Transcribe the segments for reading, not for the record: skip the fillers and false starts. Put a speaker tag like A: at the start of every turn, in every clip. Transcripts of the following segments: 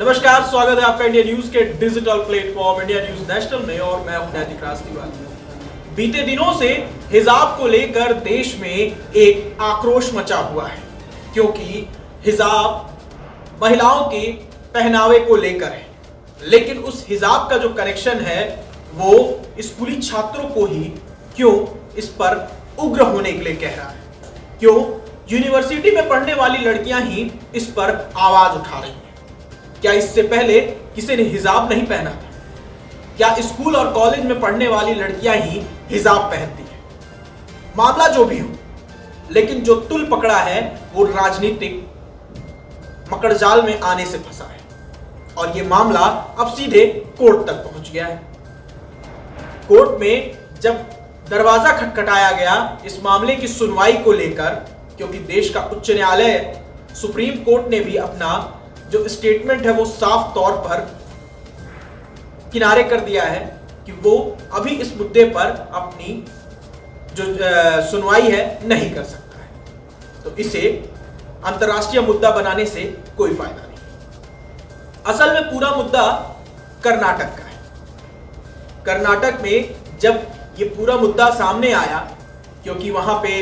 A: नमस्कार, स्वागत है आपका इंडिया न्यूज के digital platform India news national में और मैं हूं नैतिक रास्तीवाल। बीते दिनों से हिजाब को लेकर देश में एक आक्रोश मचा हुआ है, क्योंकि हिजाब महिलाओं के पहनावे को लेकर है, लेकिन उस हिजाब का जो कनेक्शन है वो स्कूली छात्रों को ही क्यों इस पर उग्र होने के लिए कह रहा है। क्यों यूनिवर्सिटी में पढ़ने वाली लड़कियां ही इस पर आवाज उठा रही हैं। क्या इससे पहले किसी ने हिजाब नहीं पहना था? क्या स्कूल और कॉलेज में पढ़ने वाली लड़कियां ही हिजाब पहनती हैं? मामला जो भी हो, लेकिन जो तुल पकड़ा है वो राजनीतिक मकड़जाल में आने से फंसा है और ये मामला अब सीधे कोर्ट तक पहुंच गया है। कोर्ट में जब दरवाजा खटखटाया गया इस मामले की सुनवाई को लेकर, क्योंकि देश का उच्च न्यायालय सुप्रीम कोर्ट ने भी अपना जो स्टेटमेंट है वो साफ तौर पर किनारे कर दिया है कि वो अभी इस मुद्दे पर अपनी जो सुनवाई है नहीं कर सकता है, तो इसे अंतर्राष्ट्रीय मुद्दा बनाने से कोई फायदा नहीं। असल में पूरा मुद्दा कर्नाटक का है। कर्नाटक में जब ये पूरा मुद्दा सामने आया, क्योंकि वहां पे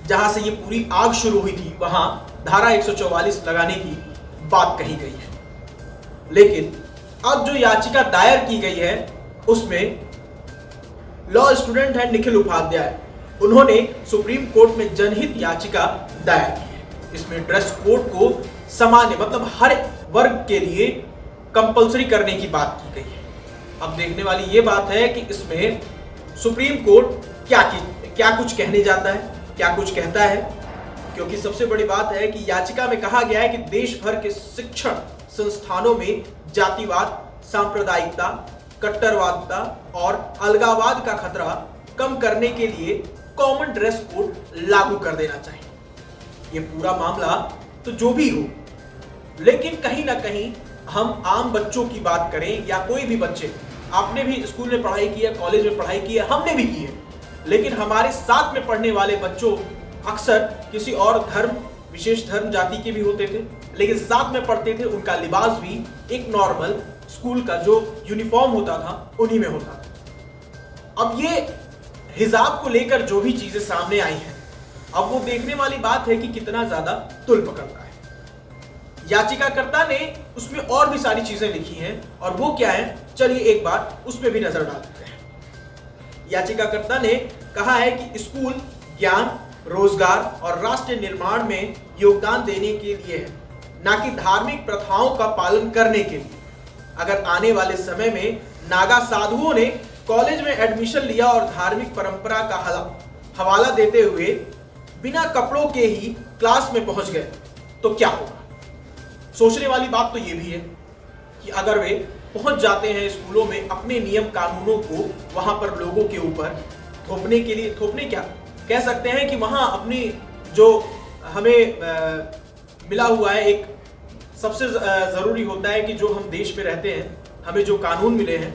A: जहां से ये पूरी आग शुरू हुई थी वहां धारा 144 लगाने की बात कही गई है, लेकिन अब जो याचिका दायर की गई है उसमें लॉ स्टूडेंट है निखिल उपाध्याय, उन्होंने सुप्रीम कोर्ट में जनहित याचिका दायर की है। इसमें ड्रेस कोड को सामान्य मतलब हर वर्ग के लिए कंपलसरी करने की बात की गई है। अब देखने वाली ये बात है कि इसमें सुप्रीम कोर्ट क्या कुछ कहने जाता है, क्या कुछ कहता है, क्योंकि सबसे बड़ी बात है कि याचिका में कहा गया है कि देश भर के शिक्षण संस्थानों में जातिवाद, सांप्रदायिकता, कट्टरवादिता और अलगाववाद का खतरा कम करने के लिए कॉमन ड्रेस कोड लागू कर देना चाहिए। ये पूरा मामला तो जो भी हो, लेकिन कहीं ना कहीं हम आम बच्चों की बात करें या कोई भी बच्चे, आपने भी स्कूल में पढ़ाई की है, कॉलेज में पढ़ाई की है, हमने भी की है, लेकिन हमारे साथ में पढ़ने वाले बच्चों अक्सर किसी और धर्म, विशेष धर्म जाति के भी होते थे, लेकिन साथ में पढ़ते थे। उनका लिबास भी एक नॉर्मल स्कूल का जो यूनिफॉर्म होता था उन्हीं में होता था। अब ये हिजाब को लेकर जो भी चीजें सामने आई हैं, अब वो देखने वाली बात है कि कितना ज्यादा तुल पकड़ता है। याचिकाकर्ता ने उसमें और भी सारी चीजें लिखी हैं, और वो क्या है, चलिए एक बार उस पर भी नजर डालते हैं। याचिकाकर्ता ने कहा है कि स्कूल ज्ञान, रोजगार और राष्ट्र निर्माण में योगदान देने के लिए है, ना कि धार्मिक प्रथाओं का पालन करने के लिए। अगर आने वाले समय में नागा साधुओं ने कॉलेज में एडमिशन लिया और धार्मिक परंपरा का हवाला देते हुए बिना कपड़ों के ही क्लास में पहुंच गए तो क्या होगा। सोचने वाली बात तो ये भी है कि अगर वे पहुंच जाते हैं स्कूलों में अपने नियम कानूनों को वहां पर लोगों के ऊपर थोपने के लिए, थोपने क्या कह सकते हैं कि वहां अपनी जो हमें मिला हुआ है, एक सबसे जरूरी होता है कि जो हम देश में रहते हैं, हमें जो कानून मिले हैं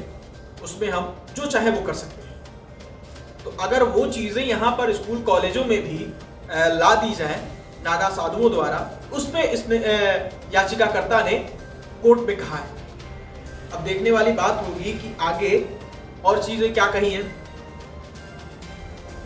A: उसमें हम जो चाहे वो कर सकते हैं। तो अगर वो चीजें यहाँ पर स्कूल कॉलेजों में भी ला दी जाए नागा साधुओं द्वारा, उसमें इसने याचिकाकर्ता ने कोर्ट में कहा है। अब देखने वाली बात होगी कि आगे और चीजें क्या कही हैं।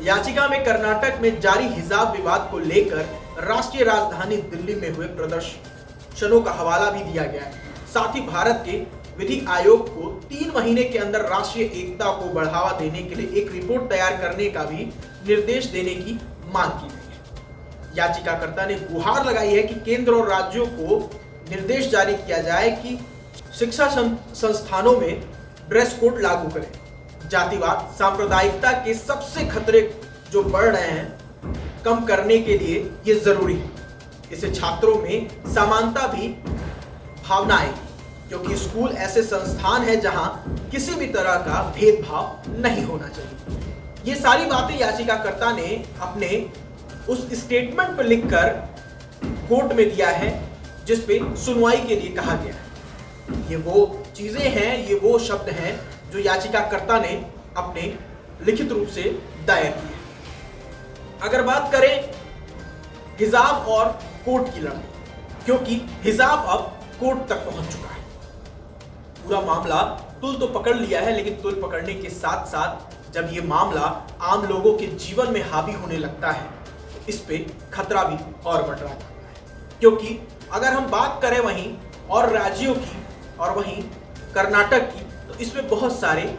A: याचिका में कर्नाटक में जारी हिजाब विवाद को लेकर राष्ट्रीय राजधानी दिल्ली में हुए प्रदर्शनों का हवाला भी दिया गया है। साथ ही भारत के विधि आयोग को 3 महीने के अंदर राष्ट्रीय एकता को बढ़ावा देने के लिए एक रिपोर्ट तैयार करने का भी निर्देश देने की मांग की गई है। याचिकाकर्ता ने गुहार लगाई है कि केंद्र और राज्यों को निर्देश जारी किया जाए कि शिक्षा संस्थानों में ड्रेस कोड लागू करें। जातिवाद, सांप्रदायिकता के सबसे खतरे जो बढ़ रहे हैं, कम करने के लिए ये जरूरी है। इससे छात्रों में समानता भी भावना आएगी, क्योंकि स्कूल ऐसे संस्थान है जहां किसी भी तरह का भेदभाव नहीं होना चाहिए। ये सारी बातें याचिकाकर्ता ने अपने उस स्टेटमेंट पर लिखकर कोर्ट में दिया है, जिस पे सुनवाई के लिए कहा गया है। ये वो चीजें हैं, ये वो शब्द हैं जो याचिकाकर्ता ने अपने लिखित रूप से दायर की है। अगर बात करें हिजाब और कोर्ट की लड़ाई, क्योंकि हिजाब अब कोर्ट तक पहुंच चुका है। पूरा मामला तुल तो पकड़ लिया है, लेकिन तुल पकड़ने के साथ साथ जब ये मामला आम लोगों के जीवन में हावी होने लगता है, इस पे खतरा भी और बढ़ रहा है। क्योंकि अगर हम बात करें वहीं और राज्यों की और वहीं कर्नाटक की, तो इसमें बहुत सारे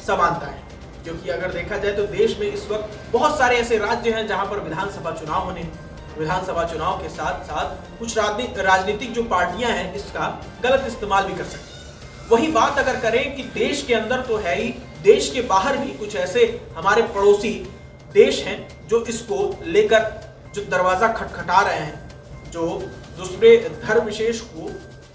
A: समानता है। क्योंकि अगर देखा जाए तो देश में इस वक्त बहुत सारे ऐसे राज्य हैं जहां पर विधानसभा चुनाव होने, विधानसभा चुनाव के साथ साथ कुछ राजनीतिक जो पार्टियां हैं इसका गलत इस्तेमाल भी कर सकती हैं। वही बात अगर करें कि देश के अंदर तो है ही, देश के बाहर भी कुछ ऐसे हमारे पड़ोसी देश हैं जो इसको लेकर जो दरवाजा खटखटा रहे हैं, जो दूसरे धर्म विशेष को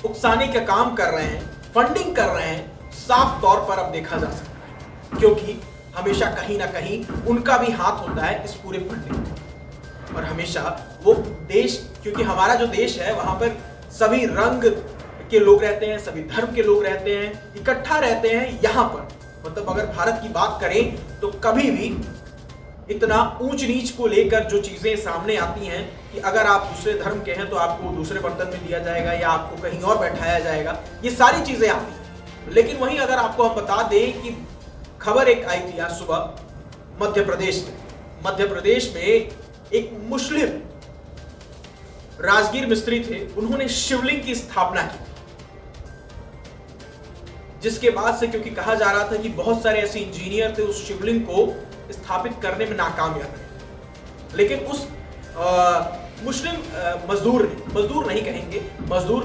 A: उकसाने का काम कर रहे हैं, फंडिंग कर रहे हैं, साफ तौर पर अब देखा जा सकता है। क्योंकि हमेशा कहीं ना कहीं उनका भी हाथ होता है इस पूरे फंडिंग में। और हमेशा वो देश, क्योंकि हमारा जो देश है वहां पर सभी रंग के लोग रहते हैं, सभी धर्म के लोग रहते हैं, इकट्ठा रहते हैं। यहाँ पर मतलब अगर भारत की बात करें तो कभी भी इतना ऊंच नीच को लेकर जो चीजें सामने आती हैं कि अगर आप दूसरे धर्म के हैं तो आपको दूसरे बर्तन में दिया जाएगा या आपको कहीं और बैठाया जाएगा, ये सारी चीजें आती हैं। लेकिन वहीं अगर आपको हम बता दें कि खबर एक आई थी आज सुबह मध्य प्रदेश में एक मुस्लिम राजगीर मिस्त्री थे, उन्होंने शिवलिंग की स्थापना की थी। जिसके बाद से, क्योंकि कहा जा रहा था कि बहुत सारे ऐसे इंजीनियर थे उस शिवलिंग को स्थापित करने में नाकामयाब रहे, लेकिन उस मुस्लिम मजदूर नहीं कहेंगे, मजदूर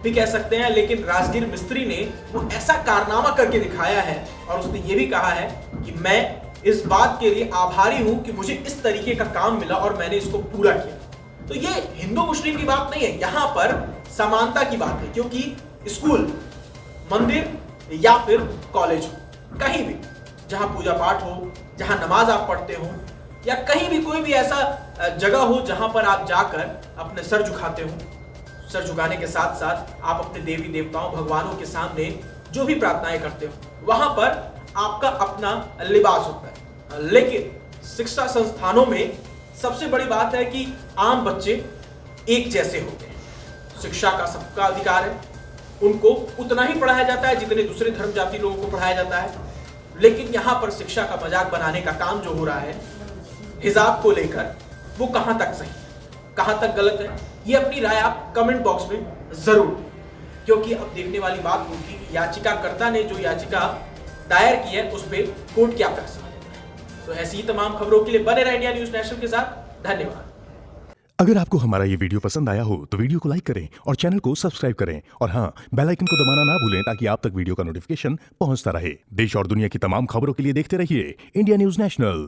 A: भी कह सकते हैं, लेकिन राजगीर मिस्त्री ने वो ऐसा कारनामा करके दिखाया है और उसने ये भी कहा है कि मैं इस बात के लिए आभारी हूं कि मुझे इस तरीके का काम मिला और मैंने इसको पूरा किया। तो ये हिंदू मुस्लिम की बात नहीं है, यहां पर समानता की बात है। क्योंकि स्कूल, मंदिर या फिर कॉलेज हो, कहीं भी जहां पूजा पाठ हो, जहां नमाज आप पढ़ते हो, या कहीं भी कोई भी ऐसा जगह हो जहां पर आप जाकर अपने सर झुकाते हो, सर झुकाने के साथ साथ आप अपने देवी देवताओं, भगवानों के सामने जो भी प्रार्थनाएं करते हो, वहां पर आपका अपना लिबास होता है। लेकिन शिक्षा संस्थानों में सबसे बड़ी बात है कि आम बच्चे एक जैसे होते हैं। शिक्षा का सबका अधिकार है, उनको उतना ही पढ़ाया जाता है जितने दूसरे धर्म जाति लोगों को पढ़ाया जाता है। लेकिन यहाँ पर शिक्षा का मजाक बनाने का काम जो हो रहा है हिजाब को लेकर, वो कहां तक सही, कहां तक गलत है, ये अपनी राय आप कमेंट बॉक्स में जरूर दें। क्योंकि अब देखने वाली बात होगी कि याचिकाकर्ता ने जो याचिका दायर की है उस पर कोर्ट क्या फैसला देता है। तो ऐसी ही तमाम खबरों के लिए बने रहे इंडिया न्यूज नेशनल के साथ। धन्यवाद।
B: अगर आपको हमारा ये वीडियो पसंद आया हो तो वीडियो को लाइक करें और चैनल को सब्सक्राइब करें, और हाँ, बेल आइकन को दबाना ना भूलें ताकि आप तक वीडियो का नोटिफिकेशन पहुंचता रहे। देश और दुनिया की तमाम खबरों के लिए देखते रहिए इंडिया न्यूज नेशनल।